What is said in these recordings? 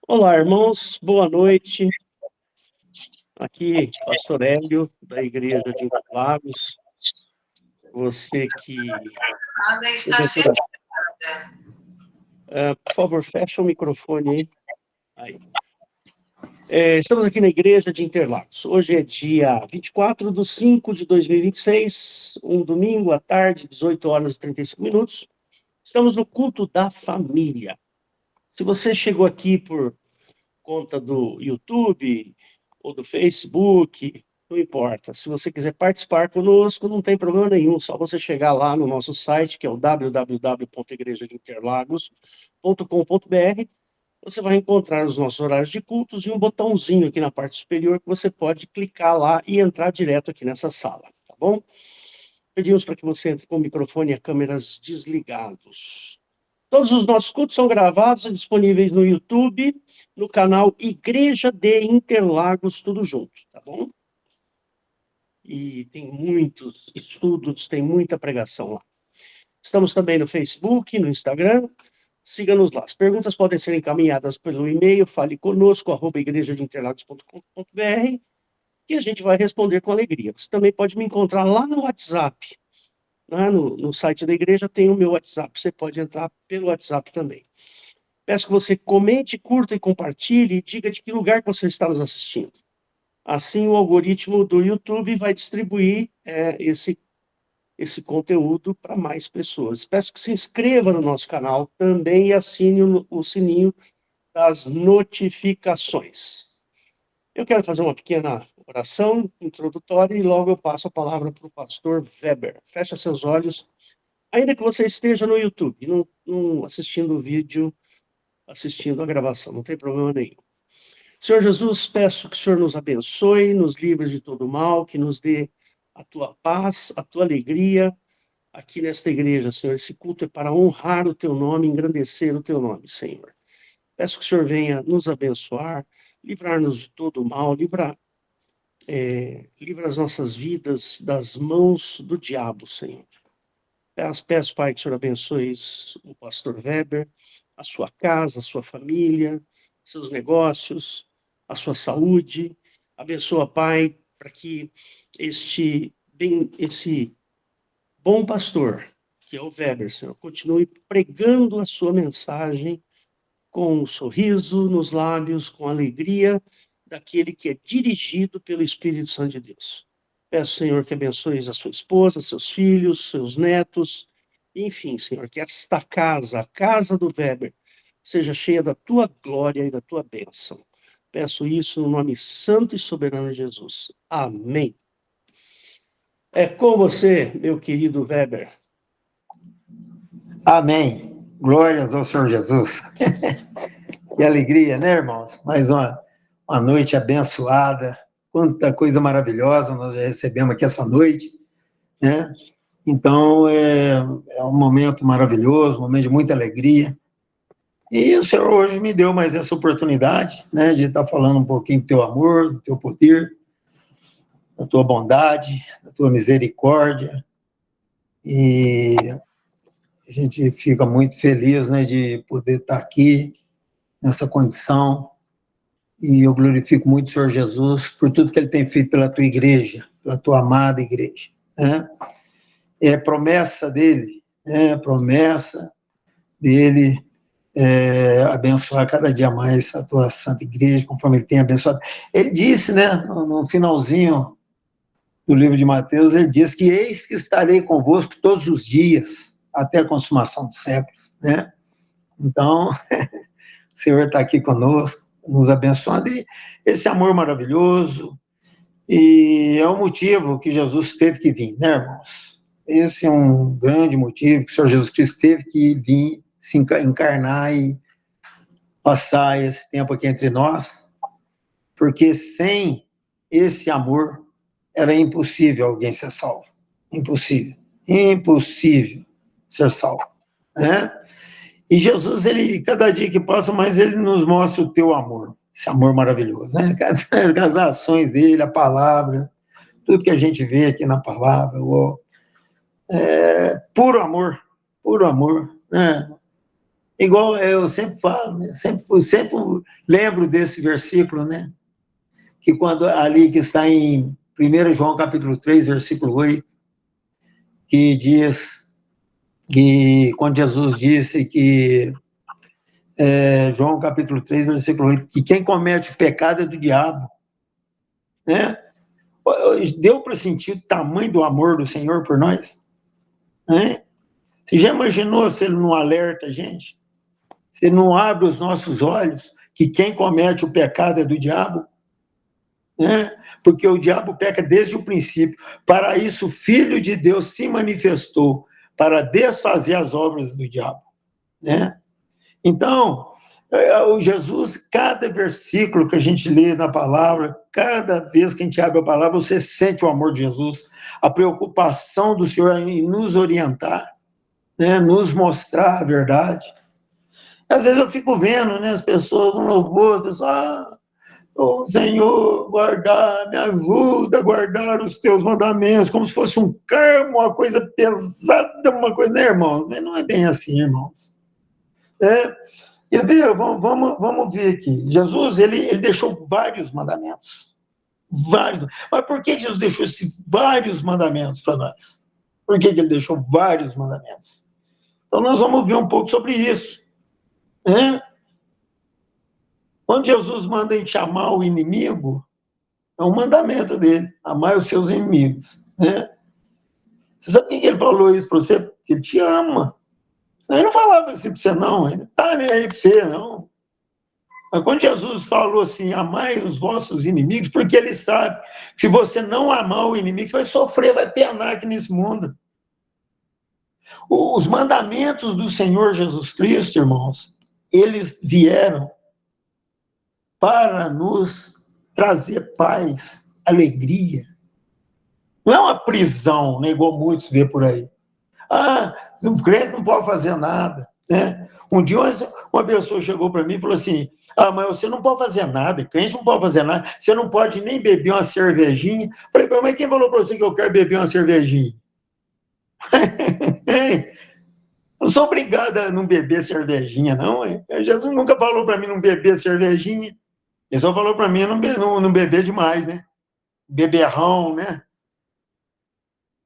Olá, irmãos, boa noite. Aqui, Pastor Hélio, da Igreja de Interlagos. Você que, Nada está sendo. porventura, por favor, fecha o microfone aí. Estamos aqui na Igreja de Interlagos. Hoje é dia 24 de 5 de 2026, um domingo à tarde, 18 horas e 35 minutos. Estamos no culto da família. Se você chegou aqui por conta do YouTube ou do Facebook, não importa. Se você quiser participar conosco, não tem problema nenhum. Só você chegar lá no nosso site, que é o www.igrejadeinterlagos.com.br. Você vai encontrar os nossos horários de cultos e um botãozinho aqui na parte superior que você pode clicar lá e entrar direto aqui nessa sala, tá bom? Pedimos para que você entre com o microfone e as câmeras desligados. Todos os nossos cultos são gravados e disponíveis no YouTube, no canal Igreja de Interlagos, tudo junto, tá bom? E tem muitos estudos, tem muita pregação lá. Estamos também no Facebook, no Instagram, siga-nos lá. As perguntas podem ser encaminhadas pelo e-mail faleconosco@igrejadeinterlagos.com.br, que a gente vai responder com alegria. Você também pode me encontrar lá no WhatsApp, né? No site da igreja tem o meu WhatsApp, você pode entrar pelo WhatsApp também. Peço que você comente, curta e compartilhe e diga de que lugar que você está nos assistindo. Assim, o algoritmo do YouTube vai distribuir esse conteúdo para mais pessoas. Peço que se inscreva no nosso canal também e assine o sininho das notificações. Eu quero fazer uma pequena oração introdutória e logo eu passo a palavra para o pastor Weber. Fecha seus olhos, ainda que você esteja no YouTube, não assistindo o vídeo, assistindo a gravação, não tem problema nenhum. Senhor Jesus, peço que o Senhor nos abençoe, nos livre de todo mal, que nos dê a tua paz, a tua alegria aqui nesta igreja, Senhor. Esse culto é para honrar o teu nome, engrandecer o teu nome, Senhor. Peço que o Senhor venha nos abençoar, livrar-nos de todo mal, livra as nossas vidas das mãos do diabo, Senhor. Peço, Pai, que o Senhor abençoe o pastor Weber, a sua casa, a sua família, seus negócios, a sua saúde. Abençoa, Pai, para que esse bom pastor, que é o Weber, Senhor, continue pregando a sua mensagem com um sorriso nos lábios, com alegria daquele que é dirigido pelo Espírito Santo de Deus. Peço, Senhor, que abençoes a sua esposa, seus filhos, seus netos, enfim, Senhor, que esta casa, a casa do Weber, seja cheia da tua glória e da tua bênção. Peço isso no nome santo e soberano de Jesus. Amém. É com você, meu querido Weber. Amém. Glórias ao Senhor Jesus. Que alegria, né, irmãos? Mais uma noite abençoada. Quanta coisa maravilhosa nós já recebemos aqui essa noite, né? Então, é um momento maravilhoso, um momento de muita alegria. E o Senhor hoje me deu mais essa oportunidade, né, de estar falando um pouquinho do teu amor, do teu poder, da tua bondade, da tua misericórdia. E a gente fica muito feliz, né, de poder estar aqui nessa condição, e eu glorifico muito o Senhor Jesus por tudo que Ele tem feito pela tua igreja, pela tua amada igreja, né? É promessa dEle, abençoar cada dia mais a tua santa igreja, conforme Ele tem abençoado. Ele disse, né, no finalzinho do livro de Mateus, Ele diz que eis que estarei convosco todos os dias, até a consumação dos séculos, né? Então, o Senhor está aqui conosco, nos abençoando, e esse amor maravilhoso, e é o motivo que Jesus teve que vir, né, irmãos? Esse é um grande motivo que o Senhor Jesus Cristo teve que vir, se encarnar e passar esse tempo aqui entre nós, porque sem esse amor era impossível alguém ser salvo. Impossível ser salvo, né? E Jesus, ele, cada dia que passa, mais ele nos mostra o teu amor, esse amor maravilhoso, né? As ações dele, a palavra, tudo que a gente vê aqui na palavra, puro amor, né? Igual eu sempre falo, né? Sempre lembro desse versículo, né? Que quando ali que está em 1 João capítulo 3, versículo 8, que diz que quando Jesus disse que João capítulo 3, versículo 8, que quem comete o pecado é do diabo, né? Deu para sentir o tamanho do amor do Senhor por nós, né? Você já imaginou se ele não alerta a gente? Se ele não abre os nossos olhos que quem comete o pecado é do diabo, né? Porque o diabo peca desde o princípio. Para isso, o Filho de Deus se manifestou para desfazer as obras do diabo, né? Então, o Jesus, cada versículo que a gente lê na palavra, cada vez que a gente abre a palavra, você sente o amor de Jesus, a preocupação do Senhor em nos orientar, né? Nos mostrar a verdade. Às vezes eu fico vendo, né, as pessoas no louvor, pessoal, o Senhor, guardar, me ajuda a guardar os teus mandamentos, como se fosse um carmo, uma coisa pesada, uma coisa, né, irmãos? Mas não é bem assim, irmãos. E vamos ver aqui. Jesus, ele deixou vários mandamentos. Vários. Mas por que Jesus deixou esses vários mandamentos para nós? Por que ele deixou vários mandamentos? Então, nós vamos ver um pouco sobre isso, né? Quando Jesus manda a gente amar o inimigo, é um mandamento dele, amar os seus inimigos, né? Você sabe por que ele falou isso para você? Porque ele te ama. Ele não falava assim para você, não. Ele tá nem aí para você, não. Mas quando Jesus falou assim, amai os vossos inimigos, porque ele sabe que se você não amar o inimigo, você vai sofrer, vai penar aqui nesse mundo. Os mandamentos do Senhor Jesus Cristo, irmãos, eles vieram para nos trazer paz, alegria. Não é uma prisão, né, igual muitos vê por aí. Ah, o crente não pode fazer nada, né? Um dia uma pessoa chegou para mim e falou assim, mas você não pode fazer nada, crente não pode fazer nada, você não pode nem beber uma cervejinha. Falei, mas quem falou para você que eu quero beber uma cervejinha? Eu não sou obrigado a não beber cervejinha, não. Jesus nunca falou para mim não beber cervejinha, ele só falou para mim não beber demais, né? Beberrão, né?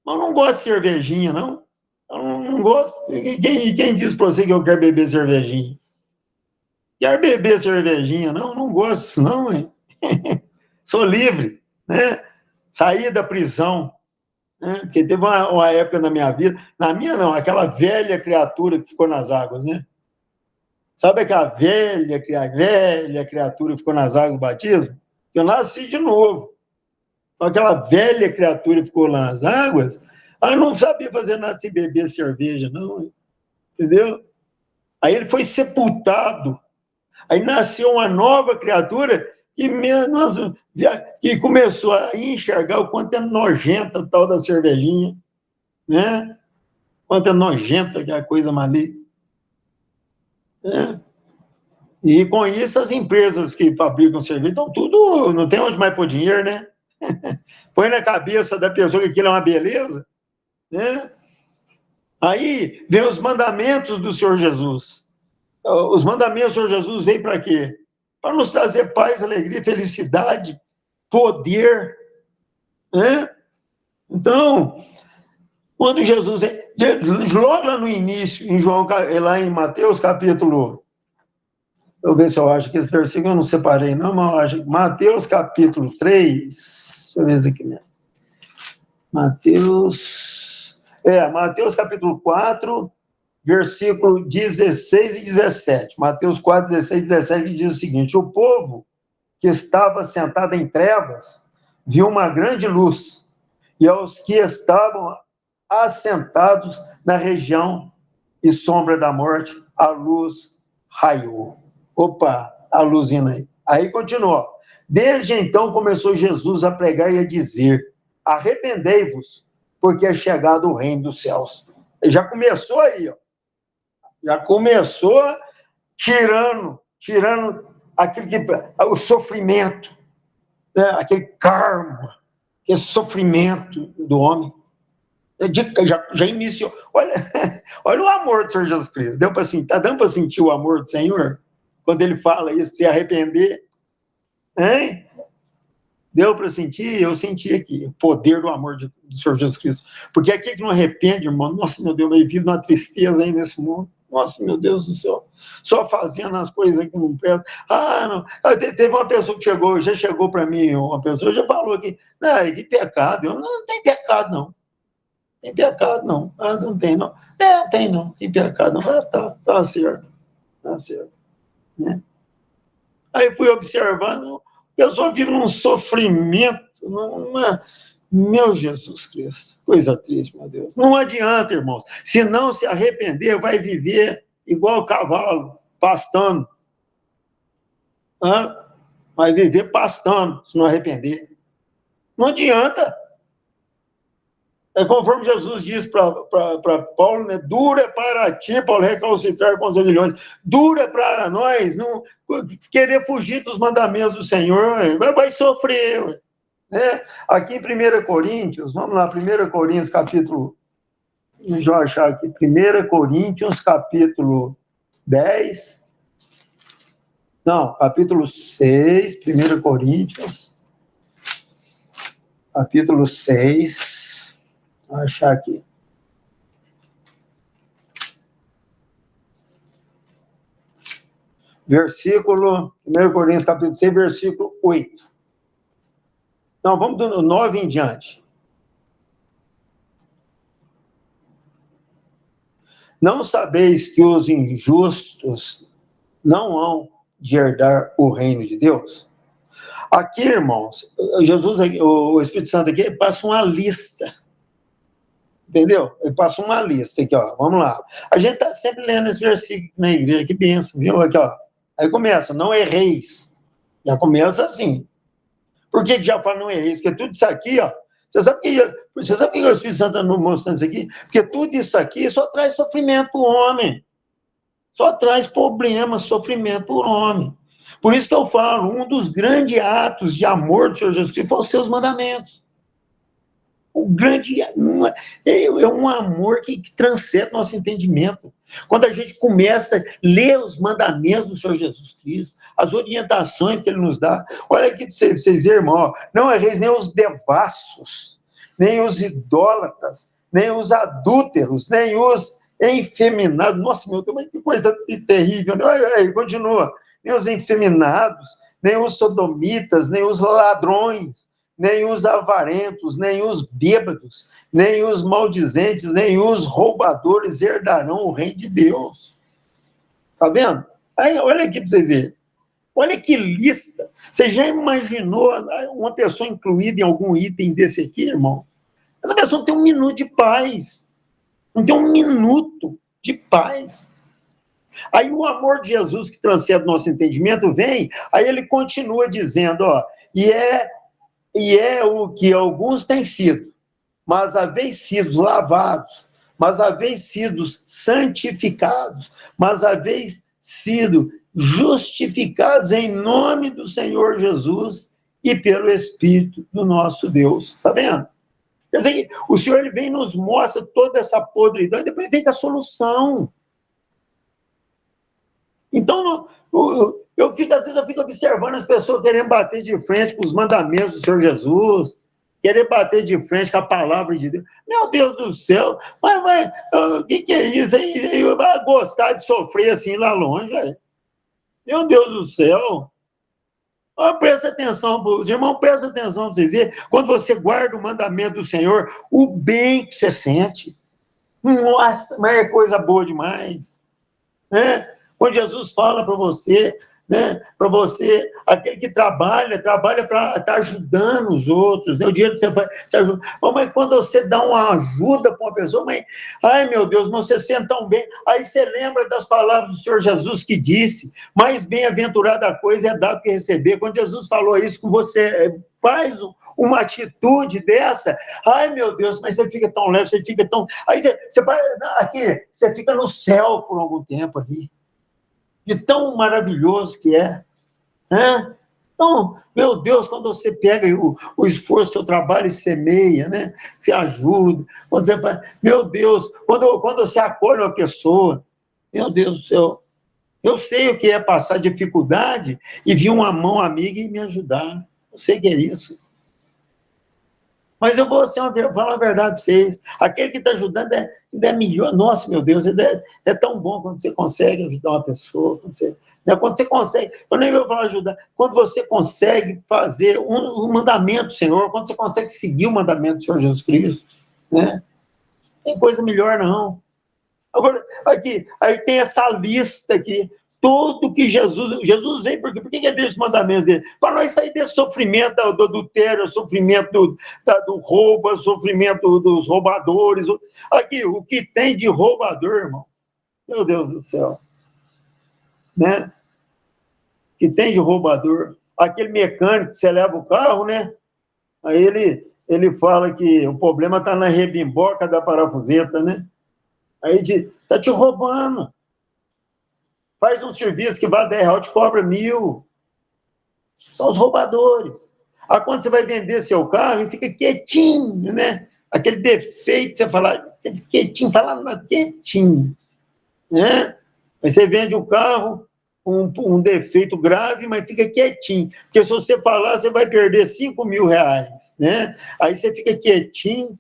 Mas eu não gosto de cervejinha, não. Eu não gosto. Quem disse para você que eu quero beber cervejinha? Quer beber cervejinha? Não, não gosto disso, não, hein? Sou livre, né? Saí da prisão, né? Porque teve uma época na minha vida, na minha não, aquela velha criatura que ficou nas águas, né? Sabe aquela velha criatura que ficou nas águas do batismo? Eu nasci de novo. Então, aquela velha criatura que ficou lá nas águas, ela não sabia fazer nada sem beber cerveja, não, entendeu? Aí ele foi sepultado. Aí nasceu uma nova criatura e começou a enxergar o quanto é nojenta a tal da cervejinha, né? Quanto é nojenta que é a coisa maligna, né? E com isso as empresas que fabricam cerveja estão tudo, não tem onde mais pôr dinheiro, né? Põe na cabeça da pessoa que aquilo é uma beleza, né? Aí vem os mandamentos do Senhor Jesus. Os mandamentos do Senhor Jesus vêm para quê? Para nos trazer paz, alegria, felicidade, poder, né? Então, quando Jesus, logo lá no início, em João, lá em Mateus capítulo, eu ver se eu acho que esse versículo eu não separei, não, mas eu acho, Mateus capítulo 3, deixa eu ver isso aqui mesmo. Mateus capítulo 4, versículo 16 e 17. Mateus 4, 16 e 17 diz o seguinte: o povo que estava sentado em trevas viu uma grande luz, e aos que estavam assentados na região e sombra da morte, a luz raiou. Opa, a luz vindo aí. Aí continua. Desde então começou Jesus a pregar e a dizer: arrependei-vos, porque é chegado o reino dos céus. Ele já começou aí, ó. Já começou tirando o sofrimento, né? Aquele karma, aquele sofrimento do homem. Já iniciou. Olha, olha o amor do Senhor Jesus Cristo. Está dando para sentir o amor do Senhor? Quando ele fala isso, se arrepender? Hein? Deu para sentir? Eu senti aqui o poder do amor do Senhor Jesus Cristo. Porque aquele que não arrepende, irmão, nossa, meu Deus, ele vive numa tristeza aí nesse mundo. Nossa, meu Deus do céu. Só fazendo as coisas que não prestam. Não. Teve uma pessoa que já chegou para mim, uma pessoa já falou aqui, que pecado. Eu não tem pecado, não. Tem pecado, não. Mas não tem, não. Não tem, não. Tem pecado, não. Tá certo. Tá certo. Né? Aí fui observando, a pessoa vive num sofrimento, meu Jesus Cristo, coisa triste, meu Deus. Não adianta, irmãos. Se não se arrepender, vai viver igual o cavalo, pastando. Vai viver pastando, se não arrepender. Não adianta. É conforme Jesus diz para Paulo, né? Dura para ti, Paulo, recalcitrar com os aguilhões. Dura para nós não querer fugir dos mandamentos do Senhor. Vai sofrer. Né? Aqui em 1 Coríntios, vamos lá, 1 Coríntios, capítulo... Deixa eu achar aqui. 1 Coríntios, capítulo 10. Não, capítulo 6, 1 Coríntios, capítulo 6. Vou achar aqui. Versículo, 1 Coríntios, capítulo 6, versículo 8. Não, vamos do 9 em diante. Não sabeis que os injustos não hão de herdar o reino de Deus? Aqui, irmãos, Jesus, o Espírito Santo aqui, passa uma lista. Entendeu? Ele passa uma lista aqui, ó. Vamos lá. A gente está sempre lendo esse versículo na igreja, que benção, viu? Aqui, ó. Aí começa, não erreis. Já começa assim. Por que já fala não erreis? Porque tudo isso aqui, ó. Você sabe que o Espírito Santo está mostrando isso aqui? Porque tudo isso aqui só traz sofrimento para o homem. Só traz problemas, sofrimento para o homem. Por isso que eu falo, um dos grandes atos de amor do Senhor Jesus Cristo foram os seus mandamentos. O grande é um amor que transcende nosso entendimento. Quando a gente começa a ler os mandamentos do Senhor Jesus Cristo, as orientações que ele nos dá, olha aqui para vocês verem, irmão, não erreis nem os devassos, nem os idólatras, nem os adúlteros, nem os efeminados. Nossa, meu Deus, mas que coisa terrível. Aí, continua. Nem os efeminados, nem os sodomitas, nem os ladrões, nem os avarentos, nem os bêbados, nem os maldizentes, nem os roubadores herdarão o reino de Deus. Tá vendo? Aí, olha aqui para você ver. Olha que lista. Você já imaginou uma pessoa incluída em algum item desse aqui, irmão? Essa pessoa não tem um minuto de paz. Não tem um minuto de paz. Aí o amor de Jesus, que transcende o nosso entendimento, vem, aí ele continua dizendo, ó, e é o que alguns têm sido, mas haveis sido lavados, mas haveis sido santificados, mas haveis sido justificados em nome do Senhor Jesus e pelo Espírito do nosso Deus. Está vendo? Quer dizer, o Senhor ele vem e nos mostra toda essa podridão e depois vem com a solução. Então, às vezes eu fico observando as pessoas querendo bater de frente com os mandamentos do Senhor Jesus, querer bater de frente com a palavra de Deus. Meu Deus do céu, mas o que é isso? Vai gostar de sofrer assim lá longe, velho? Meu Deus do céu. Presta atenção, os irmãos, presta atenção para vocês verem. Quando você guarda o mandamento do Senhor, o bem que você sente. Nossa, mas é coisa boa demais. Né? Quando Jesus fala para você, né? Para você, aquele que trabalha para estar ajudando os outros, né? O dinheiro que você ajuda. Mas quando você dá uma ajuda para uma pessoa, mas, ai meu Deus, não se sente tão bem. Aí você lembra das palavras do Senhor Jesus que disse: mais bem-aventurada a coisa é dar do que receber. Quando Jesus falou isso com você, faz uma atitude dessa, ai meu Deus, mas você fica tão leve, você fica tão. Aí você fica no céu por algum tempo ali. De tão maravilhoso que é. Né? Então, meu Deus, quando você pega o esforço, seu trabalho e semeia, né? Você ajuda, quando você faz, meu Deus, quando você acolhe uma pessoa, meu Deus do céu, eu sei o que é passar dificuldade e vir uma mão amiga e me ajudar. Eu sei que é isso. Mas eu vou falar a verdade para vocês. Aquele que está ajudando ainda é melhor. Nossa, meu Deus, é tão bom quando você consegue ajudar uma pessoa. Quando você consegue, eu nem vou falar ajudar, quando você consegue fazer um mandamento do Senhor, quando você consegue seguir o mandamento do Senhor Jesus Cristo, né? Tem coisa melhor, não. Agora, aqui, aí tem essa lista aqui. Tudo que Jesus veio, por que é Deus os mandamentos dele? Para nós sair desse sofrimento do adultério, sofrimento do roubo, sofrimento dos roubadores. Aqui, o que tem de roubador, irmão? Meu Deus do céu. Né? O que tem de roubador? Aquele mecânico que você leva o carro, né? Aí ele fala que o problema está na rebimboca da parafuseta, né? Aí está te roubando. Faz um serviço que vai R$10, te cobra 1.000. São os roubadores. Aí quando você vai vender seu carro, e fica quietinho, né? Aquele defeito, você fica quietinho, falando quietinho, né? Aí você vende o carro, um defeito grave, mas fica quietinho. Porque se você falar, você vai perder R$5.000, né? Aí você fica quietinho.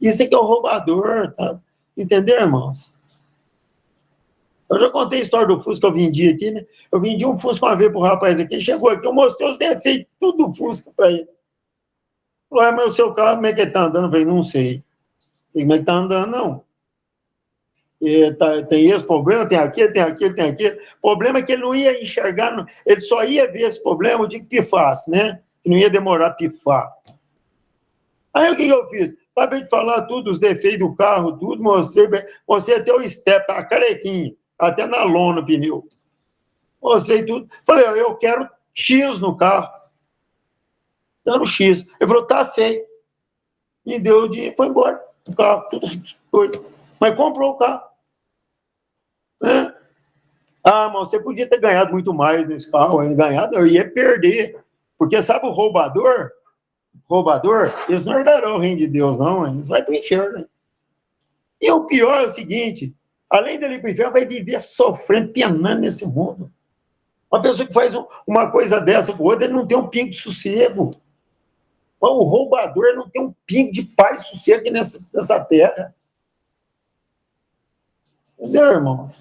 Isso aqui é o roubador, tá? Entendeu, irmãos? Eu já contei a história do Fusca que eu vendi aqui, né? Eu vendi um Fusca uma vez pro rapaz aqui, chegou aqui, eu mostrei os defeitos, tudo do Fusca para ele. Falei, mas o seu carro, como é que ele tá andando? Eu falei, não sei. Como é que tá andando, não. Tem esse problema, tem aquele, tem aquele, tem aquele. O problema é que ele não ia enxergar, ele só ia ver esse problema de que pifasse, né? Que não ia demorar a pifar. Aí o que eu fiz? Acabei de falar tudo, os defeitos do carro, tudo, mostrei até o step, a carequinha, até na lona o pneu. Mostrei tudo. Falei, eu quero X no carro. Dando X. Ele falou, tá feio. Me deu o dinheiro, foi embora. O carro, tudo coisa. Mas comprou o carro. Né? Ah, mas você podia ter ganhado muito mais nesse carro. Ganhado, eu ia perder. Porque sabe o roubador? Eles não herdarão o reino de Deus, não. Eles vão para o inferno. Né? E o pior é o seguinte, além dele ir para o inferno, vai viver sofrendo, penando nesse mundo. Uma pessoa que faz uma coisa dessa para o outro, ele não tem um pingo de sossego. O roubador não tem um pingo de paz e sossego aqui nessa terra. Entendeu, irmãos?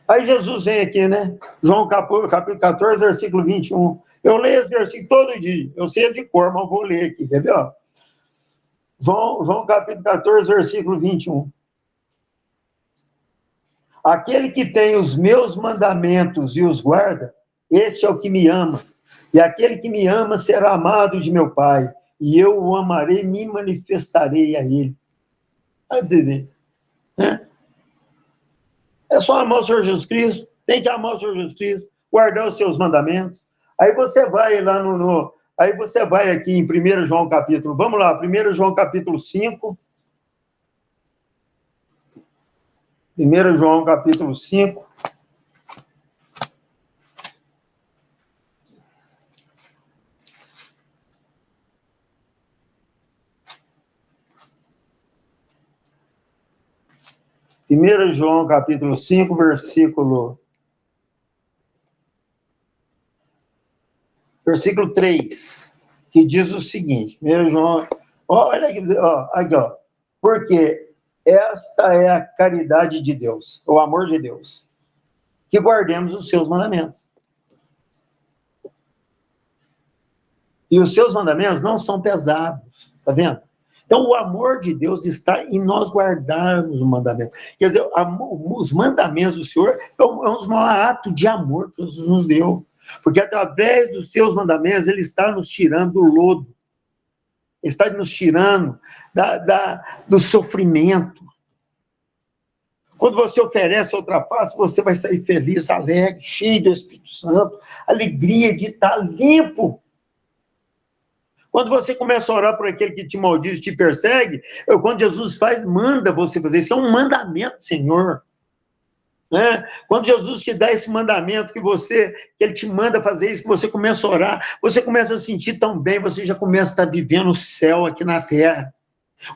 Aí Jesus vem aqui, né? João capítulo 14, versículo 21. Eu leio esse versículo todo dia. Eu sei de cor, mas vou ler aqui, entendeu? João capítulo 14, versículo 21. Aquele que tem os meus mandamentos e os guarda, este é o que me ama. E aquele que me ama será amado de meu Pai. E eu o amarei e me manifestarei a ele. Vai dizer, né? É só amar o Senhor Jesus Cristo, tem que amar o Senhor Jesus Cristo, guardar os seus mandamentos. Aí você vai lá aí você vai aqui em 1 João capítulo, vamos lá, 1 João capítulo 5. 1 João capítulo 5. Primeiro João capítulo 5, versículo 3, que diz o seguinte, 1 João, olha aqui, aqui, porque esta é a caridade de Deus, o amor de Deus, que guardemos os seus mandamentos. E os seus mandamentos não são pesados, tá vendo? Então, o amor de Deus está em nós guardarmos o mandamento. Quer dizer, os mandamentos do Senhor é um maior ato de amor que Jesus nos deu. Porque através dos seus mandamentos, Ele está nos tirando do lodo. Ele está nos tirando do sofrimento. Quando você oferece outra face, você vai sair feliz, alegre, cheio do Espírito Santo, alegria de estar limpo. Quando você começa a orar por aquele que te maldiz, te persegue, quando Jesus manda você fazer isso, é um mandamento, Senhor. né? Quando Jesus te dá esse mandamento, que ele te manda fazer isso, que você começa a orar, você começa a sentir tão bem, você já começa a estar vivendo o céu aqui na terra.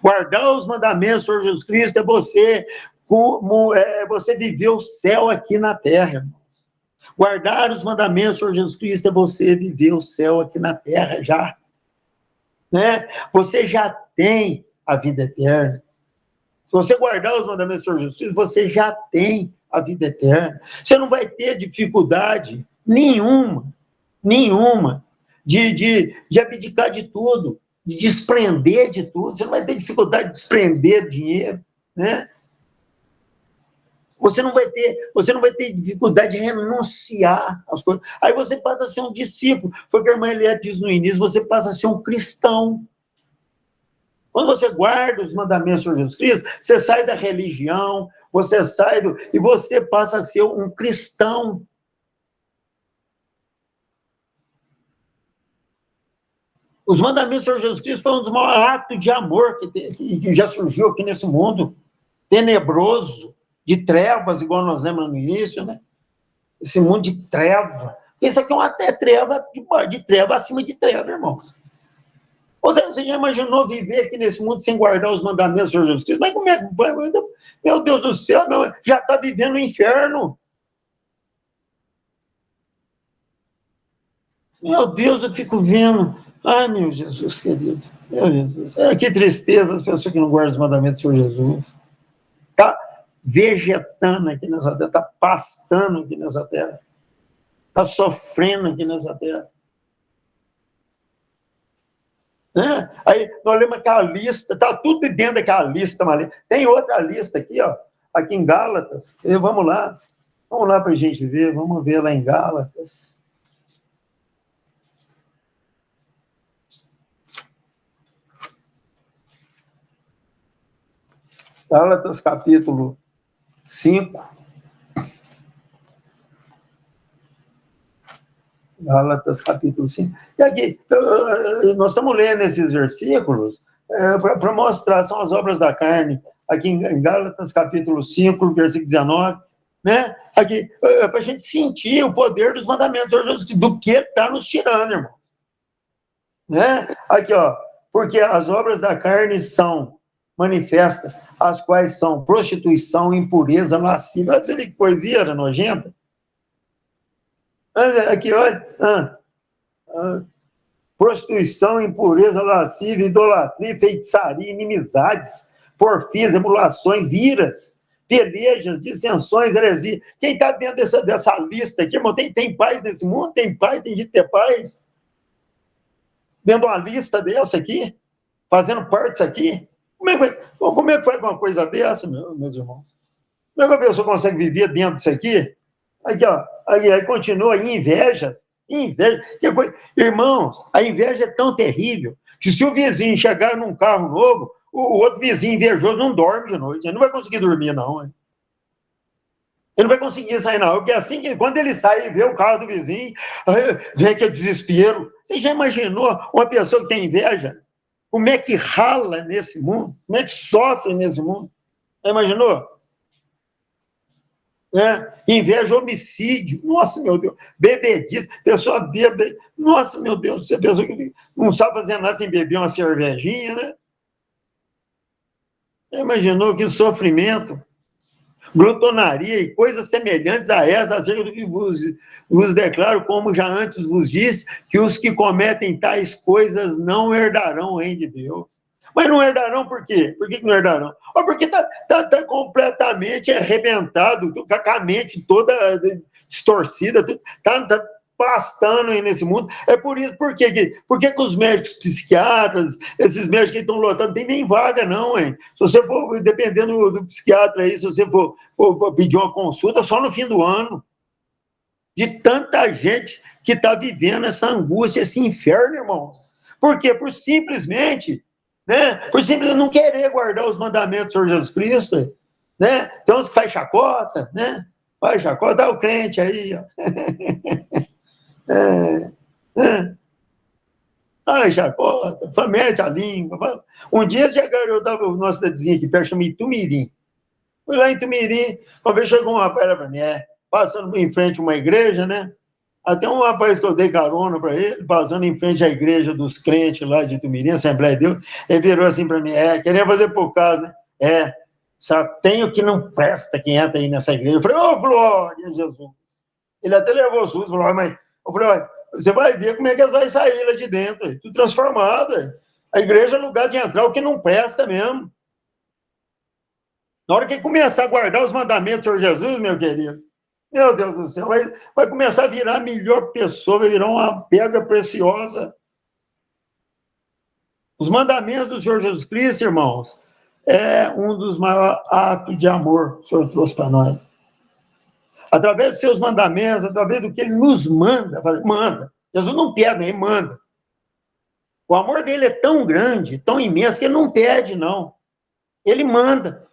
Guardar os mandamentos do Senhor Jesus Cristo é você viver o céu aqui na terra, irmãos. Guardar os mandamentos do Senhor Jesus Cristo é você viver o céu aqui na terra já, né? Você já tem a vida eterna. Se você guardar os mandamentos do Senhor Jesus Cristo, você já tem a vida eterna. Você não vai ter dificuldade nenhuma de abdicar de tudo, de desprender de tudo. Você não vai ter dificuldade de desprender dinheiro, né? Você não vai ter dificuldade de renunciar às coisas. Aí você passa a ser um discípulo. Foi o que a irmã Eliette disse no início, você passa a ser um cristão. Quando você guarda os mandamentos do Senhor Jesus Cristo, você sai da religião, e você passa a ser um cristão. Os mandamentos do Senhor Jesus Cristo foi um dos maiores atos de amor que já surgiu aqui nesse mundo tenebroso, de trevas, igual nós lembramos no início, né? Esse mundo de treva. Isso aqui é uma treva de treva acima de treva, irmãos. Você já imaginou viver aqui nesse mundo sem guardar os mandamentos do Senhor Jesus Cristo? Mas como é que vai? Meu Deus do céu, já está vivendo no inferno. Meu Deus, eu fico vendo. Ai, meu Jesus querido. Meu Jesus. Que tristeza as pessoas que não guardam os mandamentos do Senhor Jesus. Está vegetando aqui nessa terra, está pastando aqui nessa terra, está sofrendo aqui nessa terra. Né? Aí nós lemos aquela lista, está tudo dentro daquela lista, tem outra lista aqui, ó, aqui em Gálatas. Vamos lá para a gente ver, vamos ver lá em Gálatas. Gálatas capítulo 5. Gálatas capítulo 5. E aqui, nós estamos lendo esses versículos para mostrar, são as obras da carne, aqui em Gálatas capítulo 5, versículo 19, né? Aqui, para a gente sentir o poder dos mandamentos do que está nos tirando, irmão. Né? Aqui, ó, porque as obras da carne são manifestas, as quais são prostituição, impureza, lascívia. Olha que poesia nojenta. Aqui, olha. Prostituição, impureza, lascívia, idolatria, feitiçaria, inimizades, porfias, emulações, iras, pelejas, dissensões, heresia. Quem está dentro dessa lista aqui, irmão, tem paz nesse mundo? Tem paz? Tem de ter paz? Dentro de uma lista dessa aqui? Fazendo parte disso aqui? Como é que faz uma coisa dessa, meus irmãs? Como é que a pessoa consegue viver dentro disso aqui? Aqui, ó, aí continua aí, invejas. Inveja. Irmãos, a inveja é tão terrível que se o vizinho chegar num carro novo, o outro vizinho invejoso não dorme de noite. Ele não vai conseguir dormir, não. Hein? Ele não vai conseguir sair, não. Porque assim que quando ele sai e vê o carro do vizinho, vem aquele desespero. Você já imaginou uma pessoa que tem inveja? Como é que rala nesse mundo? Como é que sofre nesse mundo? Já imaginou? Né? Inveja, homicídio, nossa, meu Deus, bebedice, pessoa bêbada, nossa, meu Deus, você pessoa que não sabe fazer nada sem beber uma cervejinha, né? Imaginou que sofrimento, glutonaria e coisas semelhantes a essa, acerca do que vos declaro, como já antes vos disse, que os que cometem tais coisas não herdarão o reino de Deus. Mas não herdarão por quê? Por que não herdarão? Porque está completamente arrebentado, com a mente toda distorcida, está pastando aí nesse mundo. É por isso, por que os médicos psiquiatras, esses médicos que estão lotando, não tem nem vaga, não, hein? Se você for, dependendo do psiquiatra aí, se você for pedir uma consulta, só no fim do ano. De tanta gente que está vivendo essa angústia, esse inferno, irmãos. Por quê? Por simplesmente não querer guardar os mandamentos do Senhor Jesus Cristo, né? Tem uns que faz chacota, né? Faz chacota, dá o crente aí, ó. Ai, chacota, mete a língua. Um dia eu estava numa cidadezinha aqui perto, chama Itumirim. Fui lá em Tumirim, uma vez chegou um rapaz para mim, passando em frente a uma igreja, né? Até um rapaz que eu dei carona para ele, passando em frente à igreja dos crentes lá de Tumirim, Assembleia de Deus, ele virou assim para mim, queria fazer por causa, né? Só tem o que não presta quem entra aí nessa igreja. Eu falei, glória a Jesus. Ele até levou o SUS, falou, mas eu falei, você vai ver como é que eles vão sair lá de dentro, tudo transformado. A igreja é lugar de entrar o que não presta mesmo. Na hora que começar a guardar os mandamentos do Senhor Jesus, meu querido, meu Deus do céu, vai começar a virar a melhor pessoa, vai virar uma pedra preciosa. Os mandamentos do Senhor Jesus Cristo, irmãos, é um dos maiores atos de amor que o Senhor trouxe para nós. Através dos seus mandamentos, através do que ele nos manda, manda. Jesus não pede, ele manda. O amor dele é tão grande, tão imenso, que ele não pede, não. Ele manda.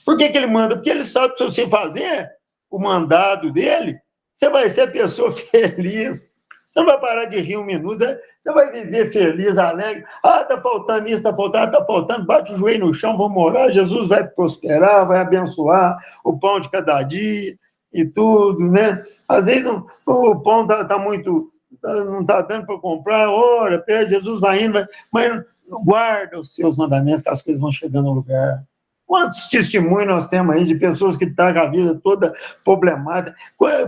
Por que ele manda? Porque ele sabe que se você fazer o mandado dele, você vai ser a pessoa feliz. Você não vai parar de rir um minuto, você vai viver feliz, alegre. Tá faltando isso, tá faltando, bate o joelho no chão, vamos orar, Jesus vai prosperar, vai abençoar o pão de cada dia e tudo, né? Às vezes o pão tá muito, não tá dando para comprar, ora, pede, Jesus vai indo, mas guarda os seus mandamentos, que as coisas vão chegando no lugar. Quantos testemunhos nós temos aí de pessoas que estão com a vida toda problemática,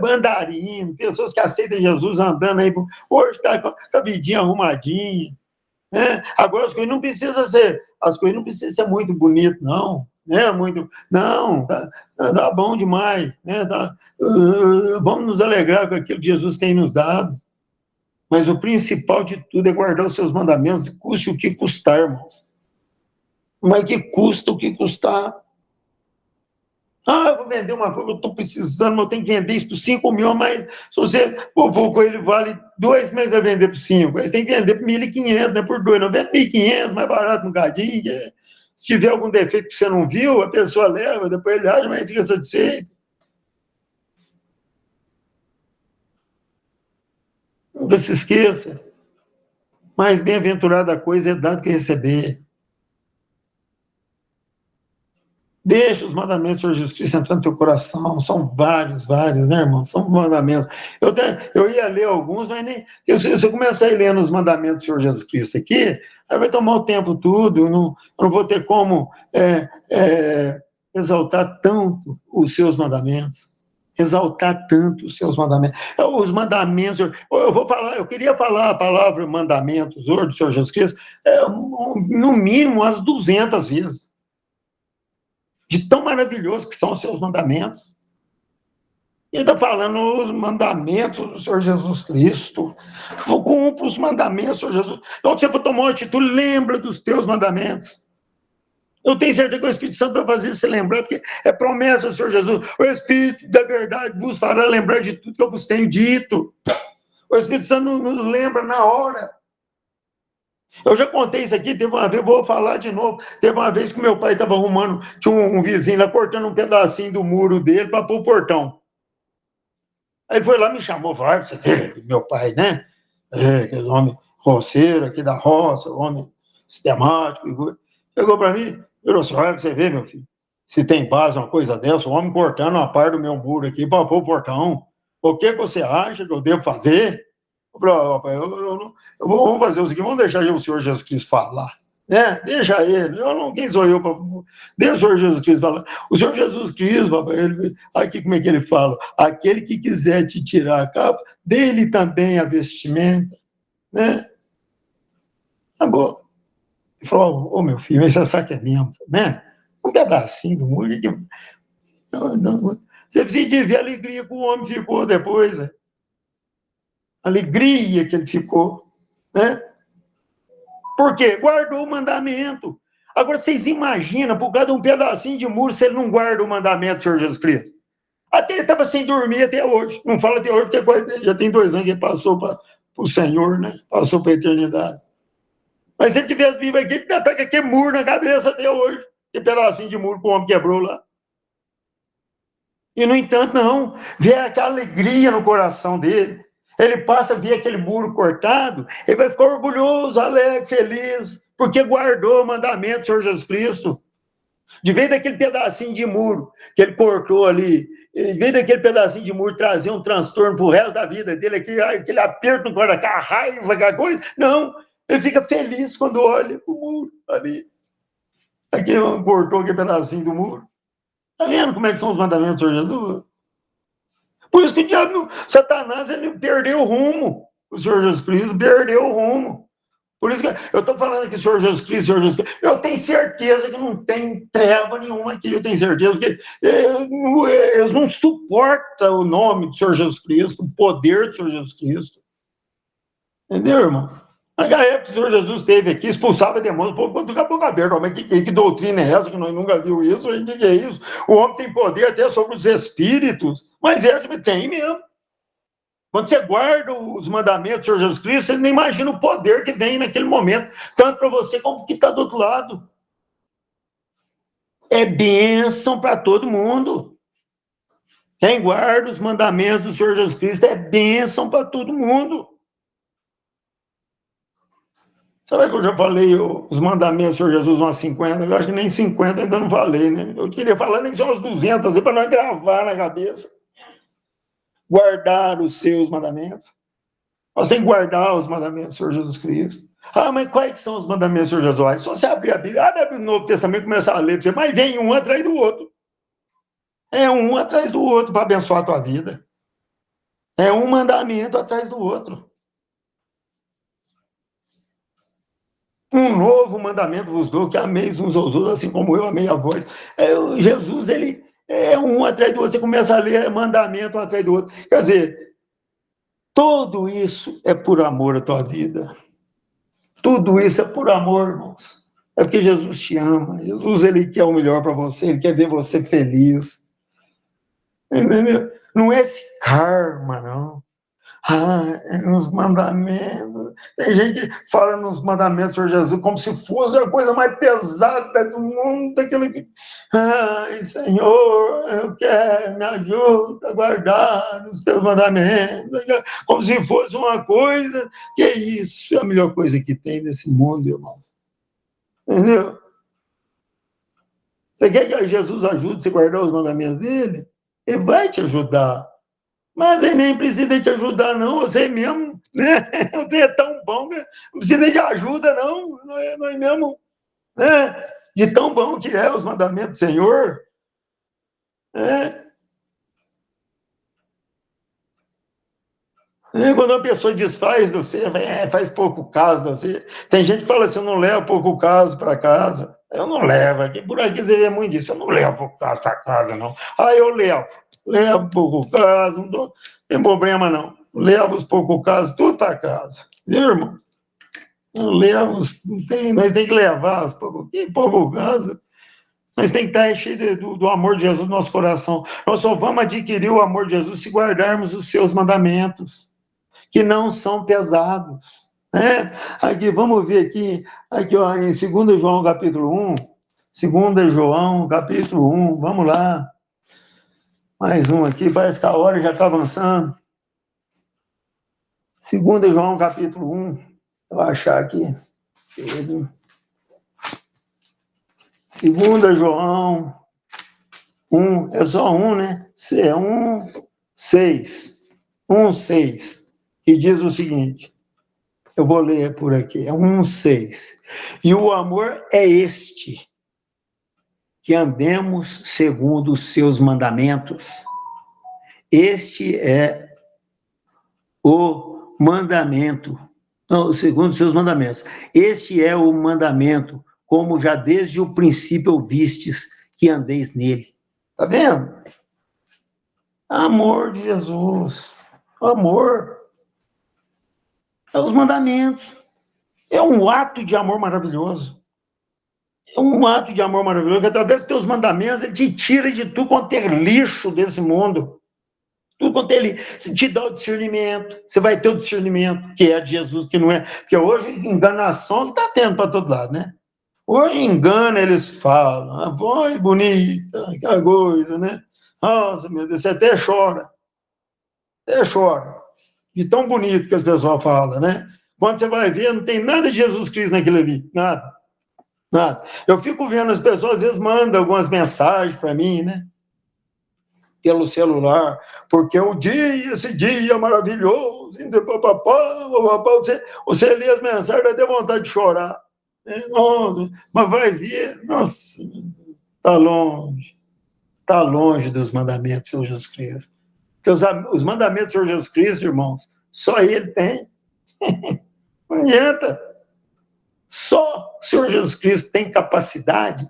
andarinho, pessoas que aceitam Jesus andando aí, hoje está com a vidinha arrumadinha, né? Agora as coisas não precisam ser muito bonitas, não, né? Não, tá bom demais, né? Vamos nos alegrar com aquilo que Jesus tem nos dado, mas o principal de tudo é guardar os seus mandamentos, custe o que custar, irmãos. Mas que custa o que custar? Eu vou vender uma coisa, eu estou precisando, mas eu tenho que vender isso por 5 mil, mas se você for ele vale 2 meses a vender por 5, aí você tem que vender por 1.500, não é por 2, não, vende 1.500, mais barato um gadinho. Se tiver algum defeito que você não viu, a pessoa leva, depois ele acha, mas fica satisfeito. Nunca se esqueça, mais bem-aventurada a coisa é dar do que receber. Deixa os mandamentos do Senhor Jesus Cristo entrar no teu coração. São vários, né, irmão? São mandamentos. Eu ia ler alguns, mas nem. Se eu começar a ir lendo os mandamentos do Senhor Jesus Cristo aqui, aí vai tomar o tempo tudo, eu não vou ter como exaltar tanto os seus mandamentos. Exaltar tanto os seus mandamentos. Os mandamentos. Eu queria falar a palavra mandamentos hoje do Senhor Jesus Cristo, no mínimo umas 200 vezes. De tão maravilhoso que são os seus mandamentos. Ele está falando os mandamentos do Senhor Jesus Cristo. Cumpra os mandamentos do Senhor Jesus. Então, se você for tomar uma atitude, lembra dos teus mandamentos. Eu tenho certeza que o Espírito Santo vai fazer você lembrar, porque é promessa do Senhor Jesus. O Espírito da verdade vos fará lembrar de tudo que eu vos tenho dito. O Espírito Santo nos lembra na hora. Eu já contei isso aqui, teve uma vez, vou falar de novo, teve uma vez que meu pai estava arrumando, tinha um vizinho lá cortando um pedacinho do muro dele para pôr o portão. Aí ele foi lá, me chamou, falou, você vê, meu pai, né? Aquele homem roceiro aqui da roça, homem sistemático. Chegou para mim, falou assim, olha, você vê, meu filho, se tem base uma coisa dessa, o homem cortando uma parte do meu muro aqui para pôr o portão. O que você acha que eu devo fazer? Eu falei, rapaz, vamos fazer o seguinte, vamos deixar o Senhor Jesus Cristo falar, né? Deixa ele, quem sou eu para... Deixa o Senhor Jesus Cristo falar. O Senhor Jesus Cristo, papai, aqui como é que ele fala? Aquele que quiser te tirar a capa, dele também a vestimenta, né? Acabou. Ele falou, meu filho, esse saco é mesmo, né? Um pedacinho do muro, você precisa de ver a alegria que o homem ficou depois, né? Alegria que ele ficou, né? Por quê? Guardou o mandamento. Agora, vocês imaginam, por causa de um pedacinho de muro, se ele não guarda o mandamento do Senhor Jesus Cristo? Até ele estava sem dormir até hoje. Não fala até hoje, porque já tem 2 anos que ele passou para o Senhor, né? Passou para a eternidade. Mas se ele tivesse vivo aqui, ele está com aquele muro na cabeça até hoje. Aquele pedacinho de muro que o homem quebrou lá. E, no entanto, não. Vê aquela alegria no coração dele. Ele passa a ver aquele muro cortado, ele vai ficar orgulhoso, alegre, feliz, porque guardou o mandamento do Senhor Jesus Cristo. De vez daquele pedacinho de muro que ele cortou ali, de vez daquele pedacinho de muro trazer um transtorno pro resto da vida dele, aquele aperto no coração, a raiva, aquela coisa, não, ele fica feliz quando olha o muro ali. Aqui cortou aquele pedacinho do muro. Tá vendo como é que são os mandamentos do Senhor Jesus? Por isso que o diabo, Satanás, ele perdeu o rumo. O Senhor Jesus Cristo perdeu o rumo. Por isso que eu estou falando aqui, Senhor Jesus Cristo, eu tenho certeza que não tem treva nenhuma aqui, eu tenho certeza que eles não suportam o nome do Senhor Jesus Cristo, o poder do Senhor Jesus Cristo. Entendeu, irmão? Na época que o Senhor Jesus esteve aqui, expulsava demônios, o povo ficou com a boca aberta. Mas que doutrina é essa que nós nunca viu isso? O que é isso? O homem tem poder até sobre os espíritos, mas esse tem mesmo. Quando você guarda os mandamentos do Senhor Jesus Cristo, você não imagina o poder que vem naquele momento, tanto para você como que está do outro lado. É bênção para todo mundo. Quem guarda os mandamentos do Senhor Jesus Cristo é bênção para todo mundo. Será que eu já falei os mandamentos do Senhor Jesus umas 50? Eu acho que nem 50 ainda não falei, né? Eu queria falar nem só umas 200, para nós gravar na cabeça. Guardar os seus mandamentos. Nós temos que guardar os mandamentos do Senhor Jesus Cristo. Ah, mas quais são os mandamentos do Senhor Jesus? É só você abrir a Bíblia, abre o Novo Testamento e começar a ler, mas vem um atrás do outro. É um atrás do outro para abençoar a tua vida. É um mandamento atrás do outro. Um novo mandamento vos dou, que ameis uns aos outros, assim como eu amei a vós. Jesus, ele é um atrás do outro. Você começa a ler mandamento um atrás do outro. Quer dizer, tudo isso é por amor à tua vida. Tudo isso é por amor, irmãos. É porque Jesus te ama. Jesus, ele quer o melhor para você. Ele quer ver você feliz. Entendeu? Não é esse karma, não. É nos mandamentos. Tem gente que fala nos mandamentos do Senhor Jesus como se fosse a coisa mais pesada do mundo. Aquilo que, ai, Senhor, eu quero, me ajuda a guardar os teus mandamentos. Como se fosse uma coisa. Que é isso? É a melhor coisa que tem nesse mundo, irmãos. Entendeu? Você quer que Jesus ajude você a guardar os mandamentos dele? Ele vai te ajudar. Mas ele nem precisa te ajudar, não. Você mesmo, né? Você é tão bom, né? Não precisa de ajuda, não. Não é mesmo, né? De tão bom que é os mandamentos do Senhor. Quando uma pessoa desfaz de você, faz pouco caso de você. Tem gente que fala assim, eu não levo pouco caso para casa. Eu não levo. Aqui, por aqui você vê muito disso. Eu não levo pouco caso para casa, não. Eu levo. Levo pouco caso, não tem problema, não. Levo os pouco caso, tudo para casa. Viu, irmão? Não levo, nós tem que levar os pouco caso. Nós tem que estar cheio do amor de Jesus no nosso coração. Nós só vamos adquirir o amor de Jesus se guardarmos os seus mandamentos, que não são pesados. Né? Aqui, vamos ver aqui ó, em 2 João capítulo 1, 2 João capítulo 1, vamos lá. Mais um aqui, parece que a hora já está avançando. 2 João capítulo 1, eu vou achar aqui. 2 João 1, é só 1, né? É 1, 6. 1, 6. E diz o seguinte, eu vou ler por aqui, é 1, 6. E o amor é este, que andemos segundo os seus mandamentos. Este é o mandamento, não, segundo os seus mandamentos. Este é o mandamento, como já desde o princípio ouvistes, que andeis nele. Tá vendo? Amor de Jesus. Amor. É os mandamentos. É um ato de amor maravilhoso. É um ato de amor maravilhoso, que através dos teus mandamentos, ele te tira de tudo quanto é lixo desse mundo. Tudo quanto ele te dá o discernimento. Você vai ter o discernimento, que é de Jesus, que não é. Porque hoje, enganação está tendo para todo lado, né? Hoje, engana, eles falam. A voz bonita, aquela coisa, né? Nossa, meu Deus, você até chora. Até chora. De tão bonito que as pessoas falam, né? Quando você vai ver, não tem nada de Jesus Cristo naquilo ali. Nada. Nada. Eu fico vendo as pessoas, às vezes, mandam algumas mensagens para mim, né? Pelo celular, porque esse dia maravilhoso, você lê as mensagens, vai ter vontade de chorar. Nossa, mas vai ver, nossa, está longe dos mandamentos do Senhor Jesus Cristo. Porque os mandamentos do Senhor Jesus Cristo, irmãos, só Ele tem. Não adianta. Só o Senhor Jesus Cristo tem capacidade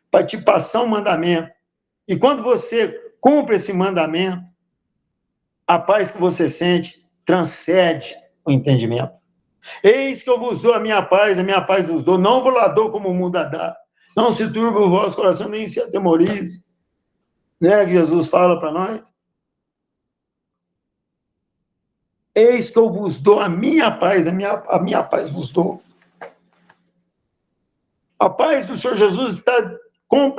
para te passar um mandamento. E quando você cumpre esse mandamento, a paz que você sente transcende o entendimento. Eis que eu vos dou a minha paz vos dou. Não vos lá dou como o mundo a dá. Não se turbe o vosso coração, nem se atemorize. Né, que Jesus fala para nós. Eis que eu vos dou a minha paz, a minha paz vos dou. A paz do Senhor Jesus está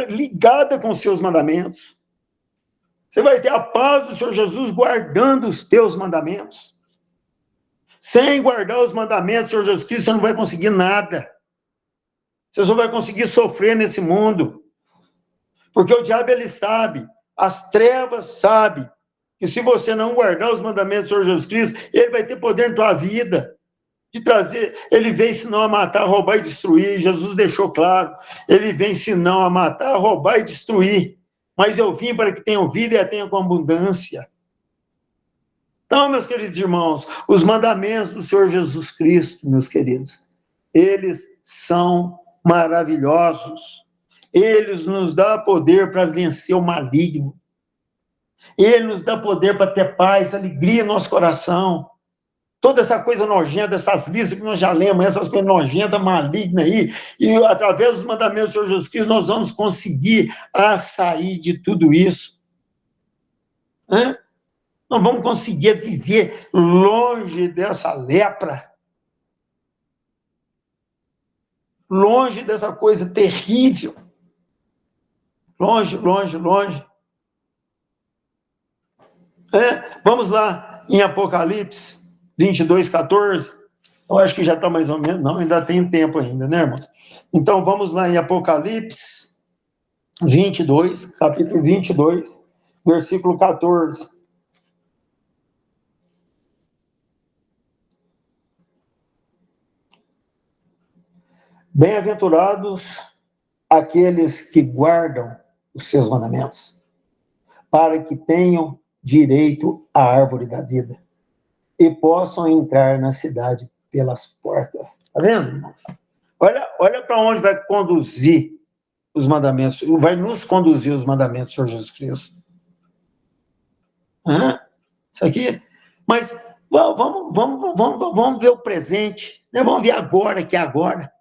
ligada com os seus mandamentos. Você vai ter a paz do Senhor Jesus guardando os teus mandamentos. Sem guardar os mandamentos do Senhor Jesus Cristo, você não vai conseguir nada. Você só vai conseguir sofrer nesse mundo. Porque o diabo, ele sabe, as trevas sabem, que se você não guardar os mandamentos do Senhor Jesus Cristo, ele vai ter poder na tua vida. De trazer, ele vem senão a matar, roubar e destruir. Jesus deixou claro, ele vem senão a matar, roubar e destruir. Mas eu vim para que tenham vida e a tenham com abundância. Então, meus queridos irmãos, os mandamentos do Senhor Jesus Cristo, meus queridos, eles são maravilhosos. Eles nos dão poder para vencer o maligno. Ele nos dá poder para ter paz, alegria no nosso coração. Toda essa coisa nojenta, essas listas que nós já lemos, essas coisas nojentas, malignas aí, e através dos mandamentos do Senhor Jesus Cristo, nós vamos conseguir sair de tudo isso. Nós vamos conseguir viver longe dessa lepra, longe dessa coisa terrível. Longe, longe, longe. Vamos lá em Apocalipse 22:14. Eu acho que já está mais ou menos, não, ainda tem tempo ainda, né, irmão? Então, vamos lá em Apocalipse 22, capítulo 22, versículo 14. Bem-aventurados aqueles que guardam os seus mandamentos, para que tenham direito à árvore da vida e possam entrar na cidade pelas portas. Está vendo, irmãos? Olha para onde vai conduzir os mandamentos, vai nos conduzir os mandamentos do Senhor Jesus Cristo. Isso aqui, mas vamos ver o presente, né? Vamos ver agora, que é agora.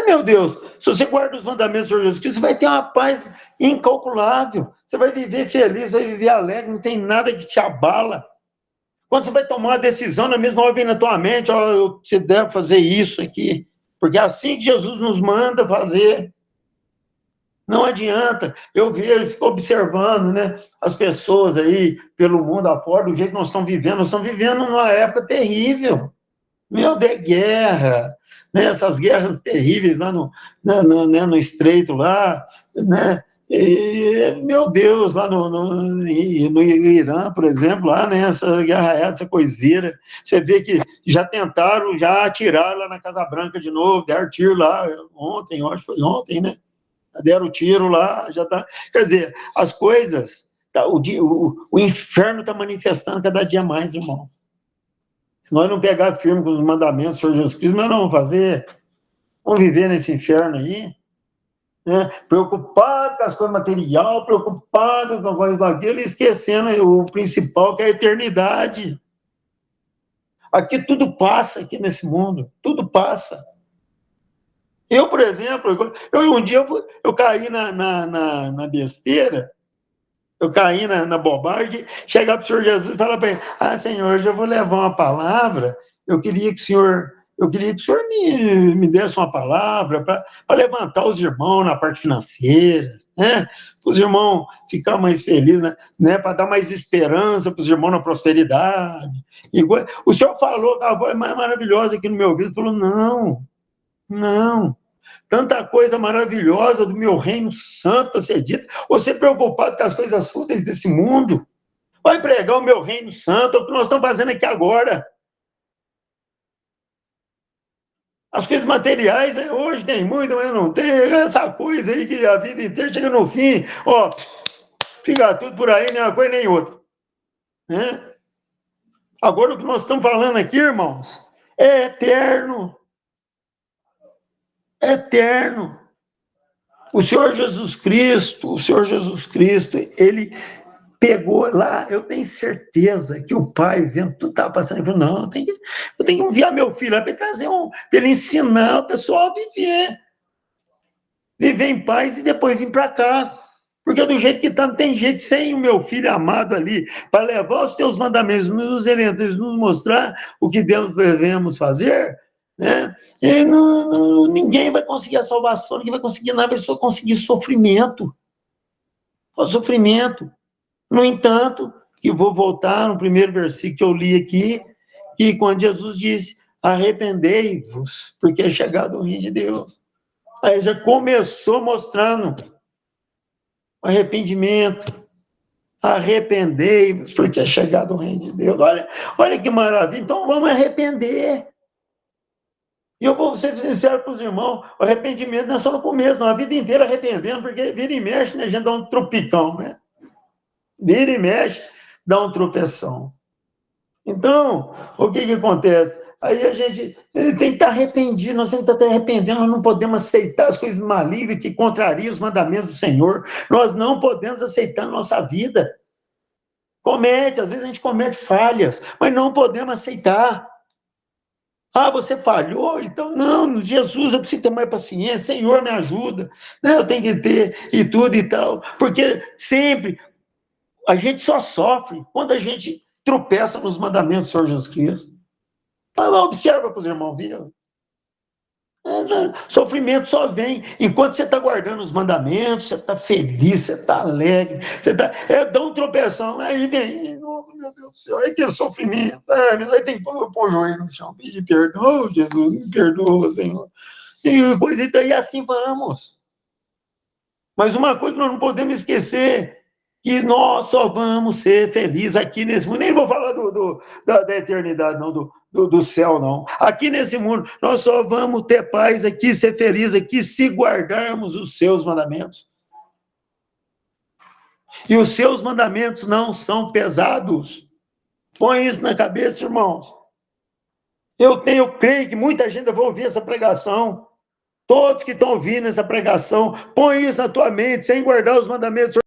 Meu Deus, se você guarda os mandamentos do Senhor Jesus Cristo, você vai ter uma paz incalculável, você vai viver feliz, vai viver alegre, não tem nada que te abala. Quando você vai tomar uma decisão, na mesma hora vem na tua mente, você deve fazer isso aqui, porque é assim que Jesus nos manda fazer. Não adianta, eu vejo, fico observando, né, as pessoas aí pelo mundo afora, do jeito que nós estamos vivendo numa época terrível, de guerra, né, essas guerras terríveis lá no Estreito, lá, né, meu Deus, lá no Irã, por exemplo, lá, né, essa guerra, essa coiseira, você vê que já tentaram, já atirar lá na Casa Branca de novo, deram tiro lá, ontem, eu acho que foi ontem, né, deram tiro lá, já tá, quer dizer, as coisas, o inferno está manifestando cada dia mais, irmão. Se nós não pegar firme com os mandamentos do Senhor Jesus Cristo, nós não vamos fazer, vamos viver nesse inferno aí, né? Preocupado com as coisas materiais, preocupado com a coisa daquilo, esquecendo o principal, que é a eternidade. Aqui tudo passa, aqui nesse mundo, tudo passa. Eu, por exemplo, um dia eu caí na besteira, eu caí na bobagem, chegar para o Senhor Jesus e falar para ele, Senhor, hoje eu vou levar uma palavra, eu queria que o Senhor me desse uma palavra para levantar os irmãos na parte financeira, né? Para os irmãos ficar mais felizes, né? Para dar mais esperança para os irmãos na prosperidade. O Senhor falou com a voz mais maravilhosa aqui no meu ouvido, falou, não, Tanta coisa maravilhosa do meu reino santo a ser dita. Você preocupado com as coisas fúteis desse mundo? Vai pregar o meu reino santo, é o que nós estamos fazendo aqui agora. As coisas materiais, hoje tem muito, mas não tem. Essa coisa aí que a vida inteira chega no fim, ó, fica tudo por aí, nem uma coisa nem outra. Né? Agora, o que nós estamos falando aqui, irmãos, é eterno. É eterno. O Senhor Jesus Cristo, ele pegou lá, eu tenho certeza que o pai, vendo tudo estava passando, ele falou, não, eu tenho que enviar meu filho lá para ele ensinar o pessoal a viver em paz e depois vir para cá. Porque do jeito que está, não tem jeito, sem o meu filho amado ali, para levar os teus mandamentos, nos orientar, nos mostrar o que devemos fazer, né? E ninguém vai conseguir a salvação, ninguém vai conseguir nada, vai só conseguir sofrimento. Só sofrimento. No entanto, que vou voltar no primeiro versículo que eu li aqui, que quando Jesus disse, arrependei-vos, porque é chegado o reino de Deus. Aí já começou mostrando arrependimento, arrependei-vos, porque é chegado o reino de Deus. Olha que maravilha. Então vamos arrepender. E eu vou ser sincero para os irmãos, o arrependimento não é só no começo, não, a vida inteira arrependendo, porque vira e mexe, né, a gente dá um tropicão, né? Vira e mexe, dá um tropeção. Então, o que acontece? Aí a gente tem que estar arrependido, nós temos que estar arrependendo, nós não podemos aceitar as coisas malignas que contrariam os mandamentos do Senhor, nós não podemos aceitar na nossa vida. Às vezes a gente comete falhas, mas não podemos aceitar. Ah, você falhou? Então, não, Jesus, eu preciso ter mais paciência, Senhor, me ajuda, né? Eu tenho que ter e tudo e tal, porque sempre a gente só sofre quando a gente tropeça nos mandamentos do Senhor Jesus Cristo. Observa para os irmãos, viu? Sofrimento só vem enquanto você está guardando os mandamentos, você está feliz, você está alegre, você está. Dá um tropeção, aí vem, nossa, meu Deus do céu, aí que sofrimento, aí tem que pôr o joelho no chão, pedir perdão, Jesus, me perdoa, Senhor. E depois, então, e assim vamos. Mas uma coisa que nós não podemos esquecer, que nós só vamos ser felizes aqui nesse mundo. Nem vou falar da eternidade, não, do céu, não. Aqui nesse mundo, nós só vamos ter paz aqui, ser felizes aqui, se guardarmos os seus mandamentos. E os seus mandamentos não são pesados. Põe isso na cabeça, irmãos. Eu creio que muita gente vai ouvir essa pregação. Todos que estão ouvindo essa pregação, põe isso na tua mente, sem guardar os mandamentos.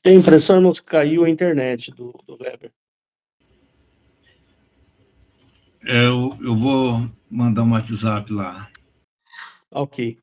Tem impressão, irmãos, que caiu a internet do Weber. Eu vou mandar um WhatsApp lá. Ok.